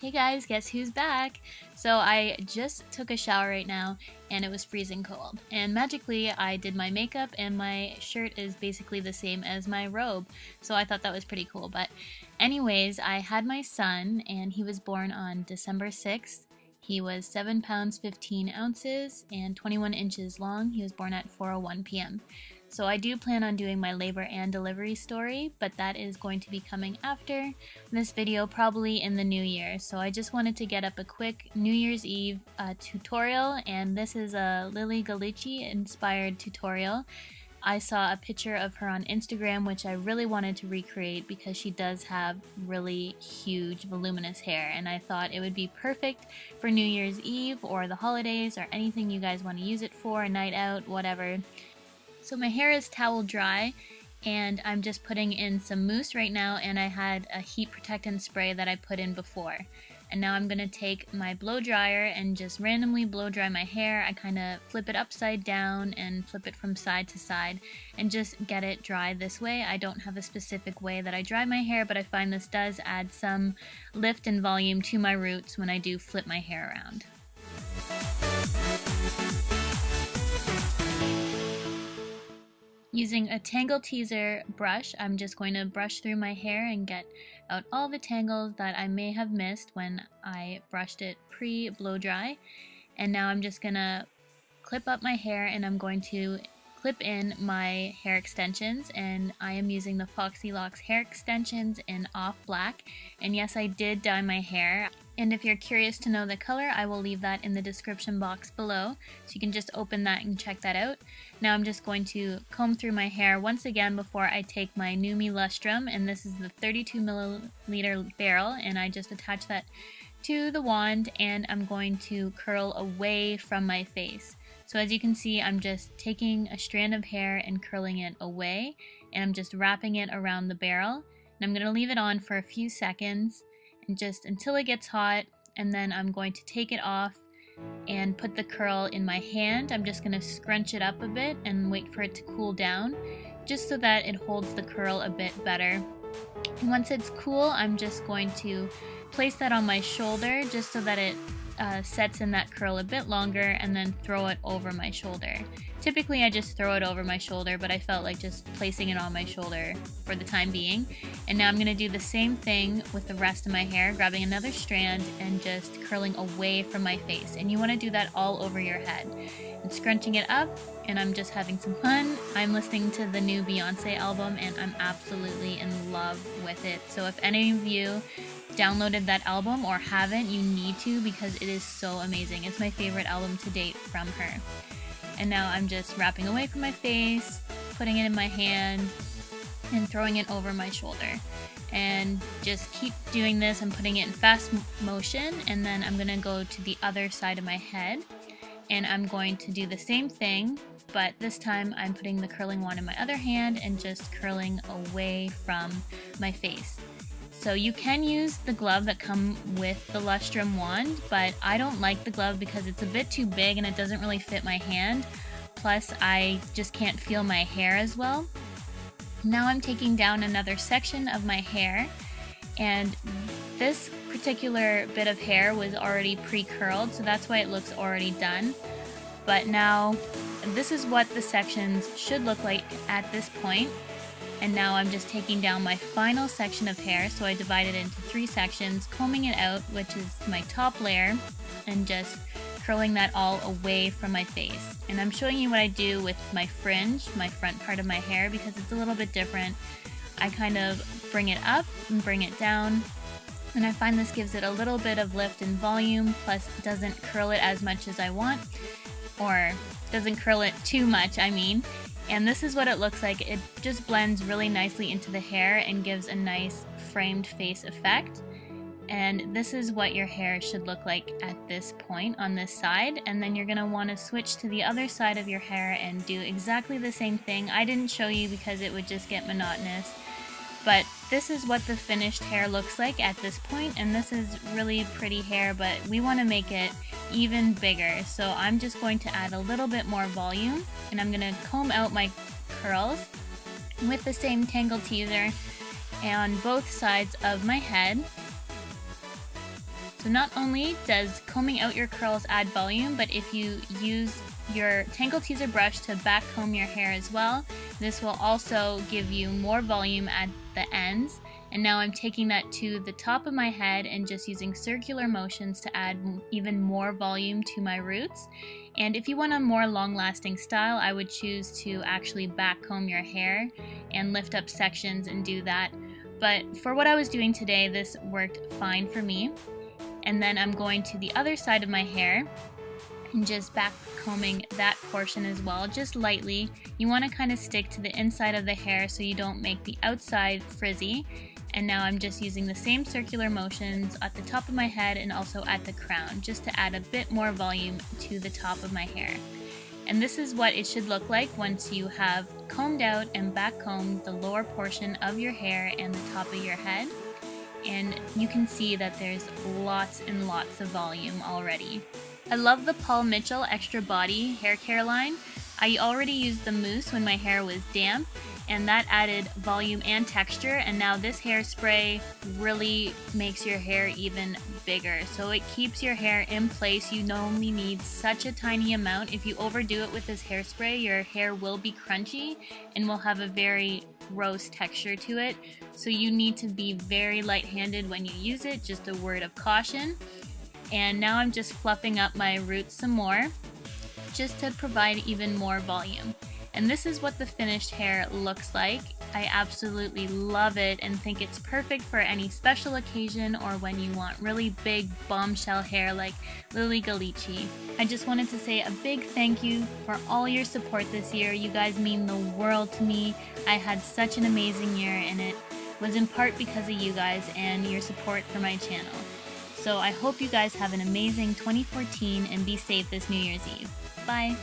Hey guys, guess who's back? So I just took a shower right now and it was freezing cold. And magically I did my makeup and my shirt is basically the same as my robe. So I thought that was pretty cool. But anyways, I had my son and he was born on December 6th. He was 7 pounds 15 ounces and 21 inches long. He was born at 4:01 p.m. So I do plan on doing my labor and delivery story, but that is going to be coming after this video, probably in the new year. So I just wanted to get up a quick New Year's Eve tutorial, and this is a Lilly Ghalichi inspired tutorial. I saw a picture of her on Instagram, which I really wanted to recreate because she does have really huge, voluminous hair, and I thought it would be perfect for New Year's Eve or the holidays or anything you guys want to use it for, a night out, whatever. So my hair is towel dry and I'm just putting in some mousse right now, and I had a heat protectant spray that I put in before. And now I'm going to take my blow dryer and just randomly blow dry my hair. I kind of flip it upside down and flip it from side to side and just get it dry this way. I don't have a specific way that I dry my hair, but I find this does add some lift and volume to my roots when I do flip my hair around. Using a Tangle Teezer brush, I'm just going to brush through my hair and get out all the tangles that I may have missed when I brushed it pre-blow dry. And now I'm just going to clip up my hair and I'm going to clip in my hair extensions, and I am using the Foxy Locks hair extensions in Off Black. And yes, I did dye my hair. And if you're curious to know the color, I will leave that in the description box below, so you can just open that and check that out. Now I'm just going to comb through my hair once again before I take my NuMe Lustrum, and this is the 32 milliliter barrel, and I just attach that to the wand and I'm going to curl away from my face. So as you can see, I'm just taking a strand of hair and curling it away, and I'm just wrapping it around the barrel. And I'm going to leave it on for a few seconds and just until it gets hot, and then I'm going to take it off and put the curl in my hand. I'm just going to scrunch it up a bit and wait for it to cool down, just so that it holds the curl a bit better. And once it's cool, I'm just going to place that on my shoulder just so that it sets in that curl a bit longer, and then throw it over my shoulder. Typically I just throw it over my shoulder, but I felt like just placing it on my shoulder for the time being. And now I'm going to do the same thing with the rest of my hair, grabbing another strand and just curling away from my face. And you want to do that all over your head. And scrunching it up, and I'm just having some fun. I'm listening to the new Beyonce album and I'm absolutely in love with it. So if any of you downloaded that album or haven't, you need to, because it is so amazing. It's my favorite album to date from her. And now I'm just wrapping away from my face, putting it in my hand, and throwing it over my shoulder. And just keep doing this. I'm putting it in fast motion, and then I'm gonna go to the other side of my head and I'm going to do the same thing, but this time I'm putting the curling wand in my other hand and just curling away from my face. So you can use the glove that come with the Lustrum wand, but I don't like the glove because it's a bit too big and it doesn't really fit my hand. Plus I just can't feel my hair as well. Now I'm taking down another section of my hair, and this particular bit of hair was already pre-curled, so that's why it looks already done. But now this is what the sections should look like at this point. And now I'm just taking down my final section of hair, so I divided it into 3 sections, combing it out, which is my top layer, and just curling that all away from my face. And I'm showing you what I do with my fringe, my front part of my hair, because it's a little bit different. I kind of bring it up and bring it down, and I find this gives it a little bit of lift and volume, plus doesn't curl it as much as I want, or doesn't curl it too much, I mean. And this is what it looks like. It just blends really nicely into the hair and gives a nice framed face effect. And this is what your hair should look like at this point on this side. And then you're going to want to switch to the other side of your hair and do exactly the same thing. I didn't show you because it would just get monotonous. But this is what the finished hair looks like at this point, and this is really pretty hair, but we want to make it even bigger. So I'm just going to add a little bit more volume, and I'm going to comb out my curls with the same Tangle Teezer on both sides of my head. So not only does combing out your curls add volume, but if you use your Tangle Teezer brush to back comb your hair as well, this will also give you more volume at the ends. And now I'm taking that to the top of my head and just using circular motions to add even more volume to my roots. And if you want a more long-lasting style, I would choose to actually back comb your hair and lift up sections and do that. But for what I was doing today, this worked fine for me. And then I'm going to the other side of my hair and just back combing that portion as well, just lightly. You want to kind of stick to the inside of the hair so you don't make the outside frizzy. And now I'm just using the same circular motions at the top of my head and also at the crown, just to add a bit more volume to the top of my hair. And this is what it should look like once you have combed out and back combed the lower portion of your hair and the top of your head. And you can see that there's lots and lots of volume already. I love the Paul Mitchell Extra Body hair care line. I already used the mousse when my hair was damp, and that added volume and texture, and now this hairspray really makes your hair even bigger. So it keeps your hair in place. You only need such a tiny amount. If you overdo it with this hairspray, your hair will be crunchy and will have a very gross texture to it. So you need to be very light-handed when you use it, just a word of caution. And now I'm just fluffing up my roots some more, just to provide even more volume. And this is what the finished hair looks like. I absolutely love it and think it's perfect for any special occasion or when you want really big bombshell hair like Lilly Ghalichi. I just wanted to say a big thank you for all your support this year. You guys mean the world to me. I had such an amazing year, and it was in part because of you guys and your support for my channel. So I hope you guys have an amazing 2014 and be safe this New Year's Eve. Bye!